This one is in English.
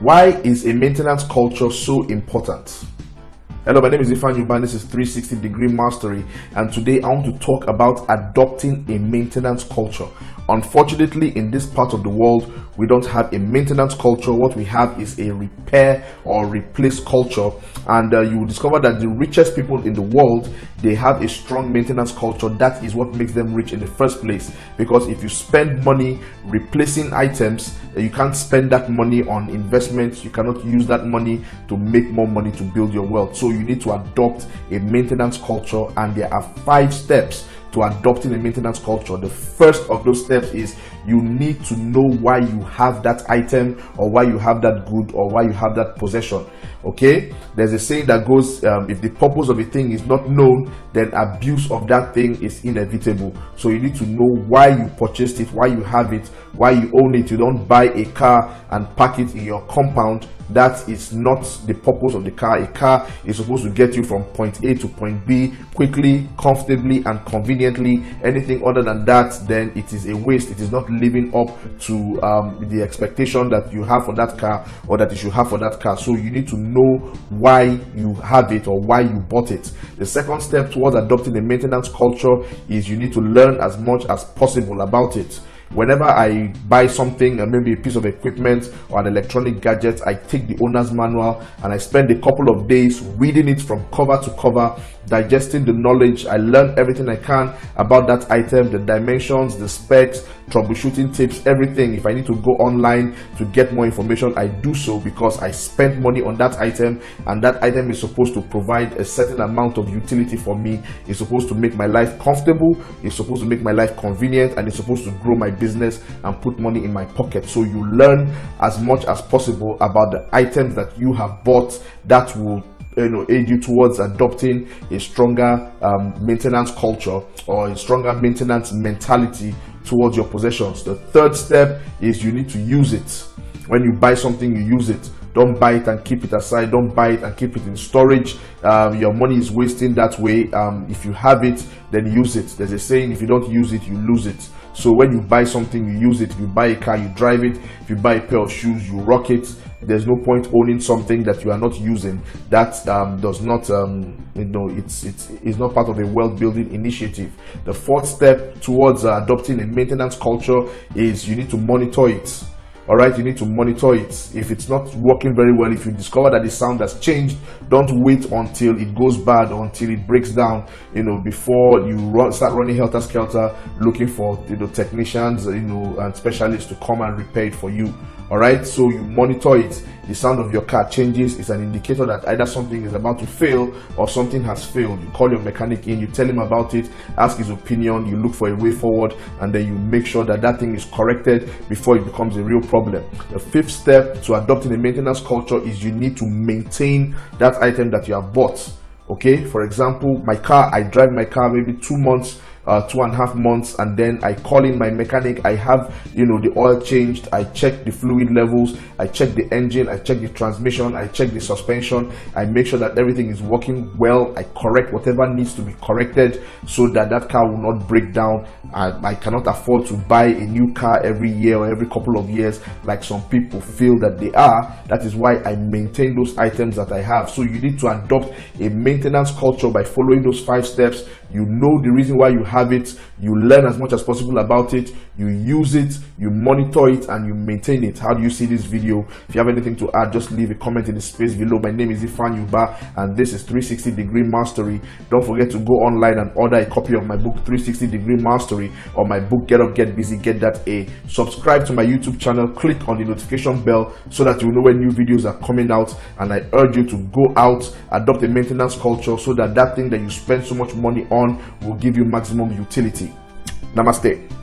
Why is a maintenance culture so important? Hello, my name is Ifan. This is 360-degree mastery, and today I want to talk about adopting a maintenance culture. Unfortunately, in this part of the world, we don't have a maintenance culture. What we have is a repair or replace culture, and you will discover that the richest people in the world, they have a strong maintenance culture. That is what makes them rich in the first place, because if you spend money replacing items, you can't spend that money on investments. You cannot use that money to make more money to build your wealth. So you need to adopt a maintenance culture, and there are 5 steps to adopting a maintenance culture. The first of those steps is you need to know why you have that item, or why you have that good, or why you have that possession. Okay, there's a saying that goes, if the purpose of a thing is not known, then abuse of that thing is inevitable. So you need to know why you purchased it, why you have it, why you own it. You don't buy a car and park it in your compound. That is not the purpose of the car. A car is supposed to get you from point A to point B quickly, comfortably, and conveniently. Anything other than that, then it is a waste. It is not living up to the expectation that you have for that car, or that you should have for that car. So you need to know why you have it, or why you bought it. The second step towards adopting a maintenance culture is you need to learn as much as possible about it. Whenever I buy something, maybe a piece of equipment or an electronic gadget, I take the owner's manual and I spend a couple of days reading it from cover to cover, digesting the knowledge. I learn everything I can about that item, the dimensions, the specs, troubleshooting tips, everything. If I need to go online to get more information, I do so, because I spent money on that item, and that item is supposed to provide a certain amount of utility for me. It's supposed to make my life comfortable, it's supposed to make my life convenient, and it's supposed to grow my business and put money in my pocket. So you learn as much as possible about the items that you have bought. That will aid you towards adopting a stronger maintenance culture, or a stronger maintenance mentality towards your possessions. The third step is you need to use it. When you buy something, you use it. Don't buy it and keep it aside. Don't buy it and keep it in storage. Your money is wasting that way. If you have it, then use it. There's a saying, if you don't use it, you lose it. So when you buy something, you use it. If you buy a car, you drive it. If you buy a pair of shoes, you rock it. There's no point owning something that you are not using. That does not, it's not part of a wealth building initiative. The fourth step towards adopting a maintenance culture is you need to monitor it. All right, you need to monitor it. If it's not working very well, if you discover that the sound has changed, don't wait until it goes bad or until it breaks down, before you start running helter-skelter looking for technicians, and specialists to come and repair it for you. All right, so you monitor it. The sound of your car changes, is an indicator that either something is about to fail or something has failed. You call your mechanic in, you tell him about it, ask his opinion, you look for a way forward, and then you make sure that that thing is corrected before it becomes a real problem. The fifth step to adopting a maintenance culture is you need to maintain that item that you have bought. Okay, for example, my car, I drive my car maybe 2 months, 2.5 months, and then I call in my mechanic. I have the oil changed, I check the fluid levels, I check the engine, I check the transmission, I check the suspension, I make sure that everything is working well. I correct whatever needs to be corrected so that that car will not break down. I cannot afford to buy a new car every year or every couple of years like some people feel that they are. That is why I maintain those items that I have. So you need to adopt a maintenance culture by following those 5 steps. You know the reason why you have it, you learn as much as possible about it, you use it, you monitor it, and you maintain it. How do you see this video? If you have anything to add, just leave a comment in the space below. My name is Ifan Yuba, and this is 360-degree mastery. Don't forget to go online and order a copy of my book 360-degree mastery, or my book Get Up, Get Busy, Get That A. Subscribe to my YouTube channel, click on the notification bell so that you know when new videos are coming out. And I urge you to go out, adopt a maintenance culture, so that that thing that you spend so much money on will give you maximum utility. Namaste.